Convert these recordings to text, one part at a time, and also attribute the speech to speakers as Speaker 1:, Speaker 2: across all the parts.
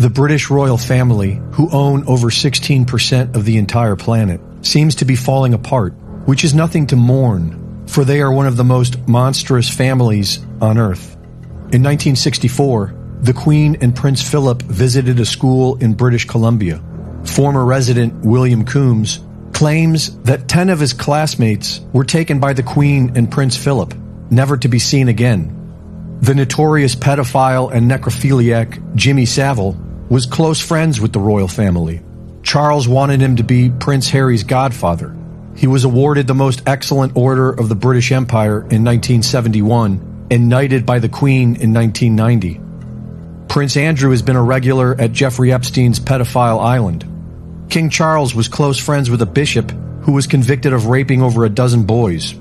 Speaker 1: The British royal family, who own over 16% of the entire planet, seems to be falling apart, which is nothing to mourn, for they are one of the most monstrous families on Earth. In 1964, the Queen and Prince Philip visited a school in British Columbia. Former resident William Coombs claims that 10 of his classmates were taken by the Queen and Prince Philip, never to be seen again. The notorious pedophile and necrophiliac Jimmy Savile was close friends with the royal family. Charles wanted him to be Prince Harry's godfather. He was awarded the Most Excellent Order of the British Empire in 1971 and knighted by the Queen in 1990. Prince Andrew has been a regular at Jeffrey Epstein's pedophile island. King Charles was close friends with a bishop who was convicted of raping over a dozen boys.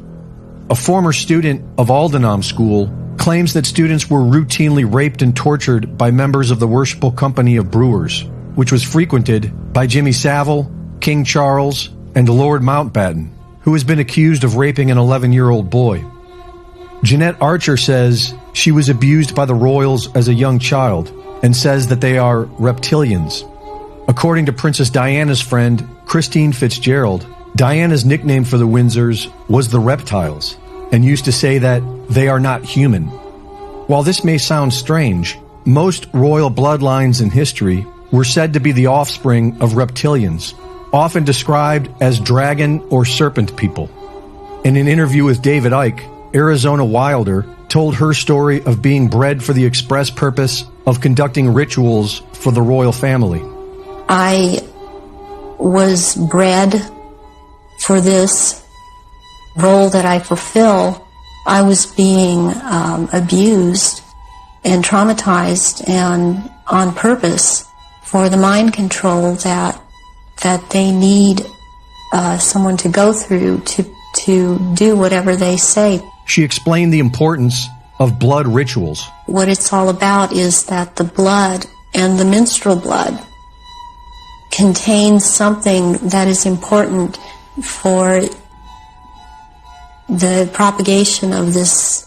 Speaker 1: A former student of Aldenham School claims that students were routinely raped and tortured by members of the Worshipful Company of Brewers, which was frequented by Jimmy Savile, King Charles, and Lord Mountbatten, who has been accused of raping an 11-year-old boy. Jeanette Archer says she was abused by the royals as a young child and says that they are reptilians. According to Princess Diana's friend, Christine Fitzgerald, Diana's nickname for the Windsors was the Reptiles, and used to say that they are not human. While this may sound strange, most royal bloodlines in history were said to be the offspring of reptilians, often described as dragon or serpent people. In an interview with David Icke, Arizona Wilder told her story of being bred for the express purpose of conducting rituals for the royal family.
Speaker 2: I was bred for this role that I fulfill. I was being abused and traumatized, and on purpose, for the mind control that they need someone to go through to do whatever they say.
Speaker 1: She explained the importance of blood rituals.
Speaker 2: What it's all about is that the blood and the menstrual blood contains something that is important for the propagation of this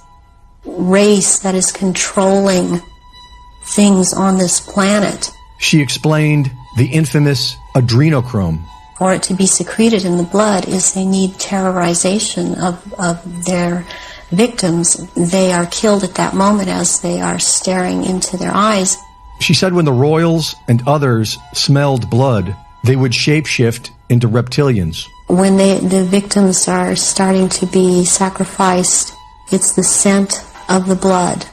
Speaker 2: race that is controlling things on this planet.
Speaker 1: She explained the infamous adrenochrome.
Speaker 2: For it to be secreted in the blood is they need terrorization of their victims. They are killed at that moment as they are staring into their eyes.
Speaker 1: She said when the royals and others smelled blood, they would shapeshift into reptilians.
Speaker 2: When the victims are starting to be sacrificed, it's the scent of the blood.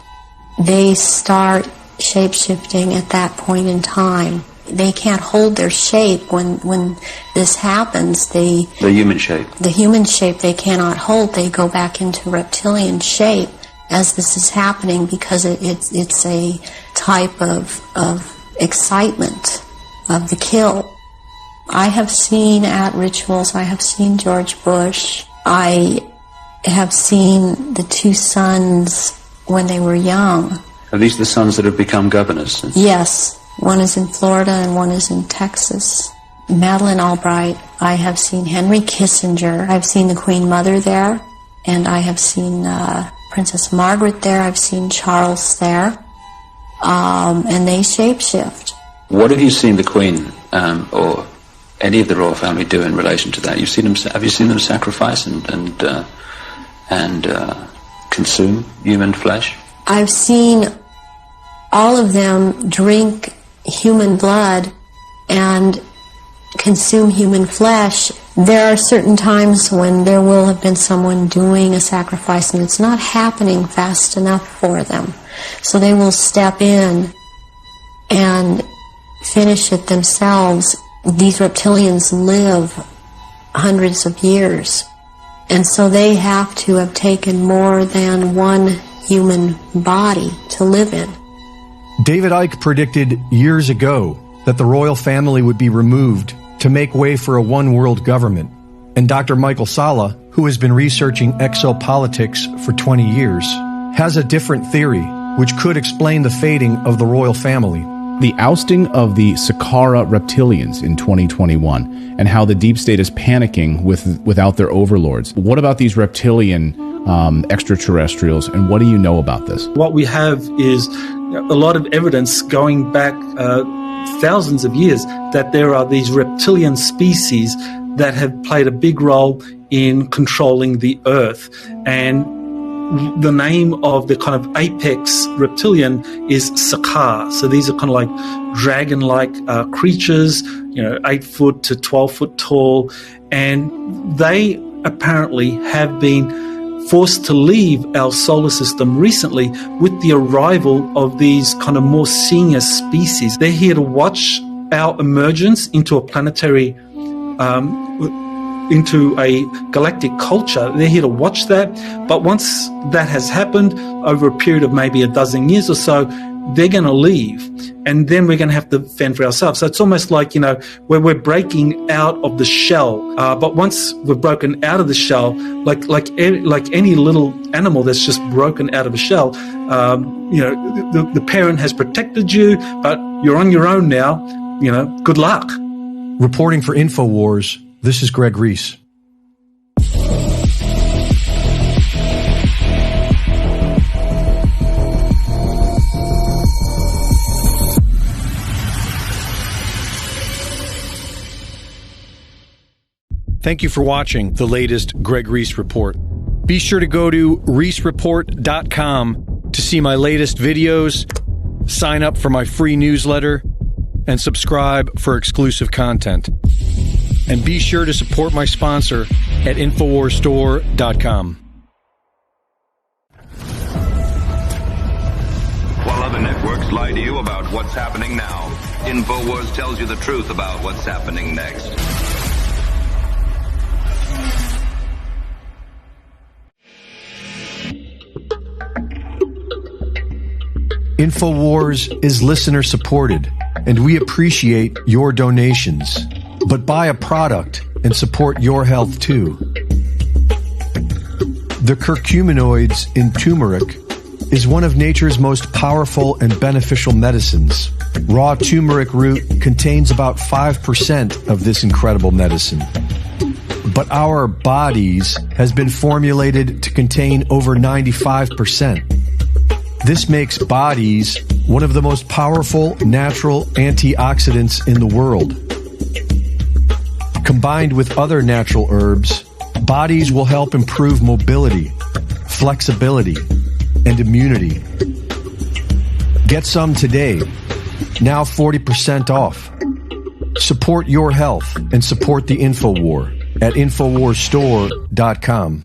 Speaker 2: They start shape-shifting at that point in time. They can't hold their shape when this happens. The
Speaker 3: human shape.
Speaker 2: The human shape they cannot hold. They go back into reptilian shape as this is happening because it's a type of excitement of the kill. I have seen at rituals, I have seen George Bush. I have seen the two sons when they were young.
Speaker 3: Are these the sons that have become governors?
Speaker 2: Yes. One is in Florida and one is in Texas. Madeleine Albright. I have seen Henry Kissinger. I've seen the Queen Mother there. And I have seen Princess Margaret there. I've seen Charles there. And they shapeshift.
Speaker 3: What have you seen the Queen or any of the royal family do in relation to that? Have you seen them sacrifice and consume human flesh?
Speaker 2: I've seen all of them drink human blood and consume human flesh. There are certain times when there will have been someone doing a sacrifice and it's not happening fast enough for them. So they will step in and finish it themselves. These reptilians live hundreds of years, and so they have to have taken more than one human body to live in.
Speaker 1: David Icke predicted years ago that the royal family would be removed to make way for a one-world government. And Dr. Michael Salla, who has been researching exopolitics for 20 years, has a different theory which could explain the fading of the royal family.
Speaker 4: The ousting of the Saqqara reptilians in 2021 and how the deep state is panicking without their overlords. What about these reptilian extraterrestrials, and what do you know about this?
Speaker 5: What we have is a lot of evidence going back thousands of years that there are these reptilian species that have played a big role in controlling the earth. And the name of the kind of apex reptilian is Sakar. So these are kind of like dragon-like creatures, 8 foot to 12 foot tall. And they apparently have been forced to leave our solar system recently with the arrival of these kind of more senior species. They're here to watch our emergence into a planetary, into a galactic culture. They're here to watch that. But once that has happened over a period of maybe a dozen years or so, they're going to leave. And then we're going to have to fend for ourselves. So it's almost like, where we're breaking out of the shell. But once we've broken out of the shell, like any little animal that's just broken out of a shell, the parent has protected you, but you're on your own now. Good luck.
Speaker 1: Reporting for InfoWars, this is Greg Reese. Thank you for watching the latest Greg Reese Report. Be sure to go to reesereport.com to see my latest videos, sign up for my free newsletter, and subscribe for exclusive content. And be sure to support my sponsor at InfoWarsStore.com.
Speaker 6: While other networks lie to you about what's happening now, InfoWars tells you the truth about what's happening next.
Speaker 1: InfoWars is listener supported, and we appreciate your donations. But buy a product and support your health too. The curcuminoids in turmeric is one of nature's most powerful and beneficial medicines. Raw turmeric root contains about 5% of this incredible medicine. But our bodies has been formulated to contain over 95%. This makes bodies one of the most powerful natural antioxidants in the world. Combined with other natural herbs, bodies will help improve mobility, flexibility, and immunity. Get some today, now 40% off. Support your health and support the InfoWar at InfoWarsStore.com.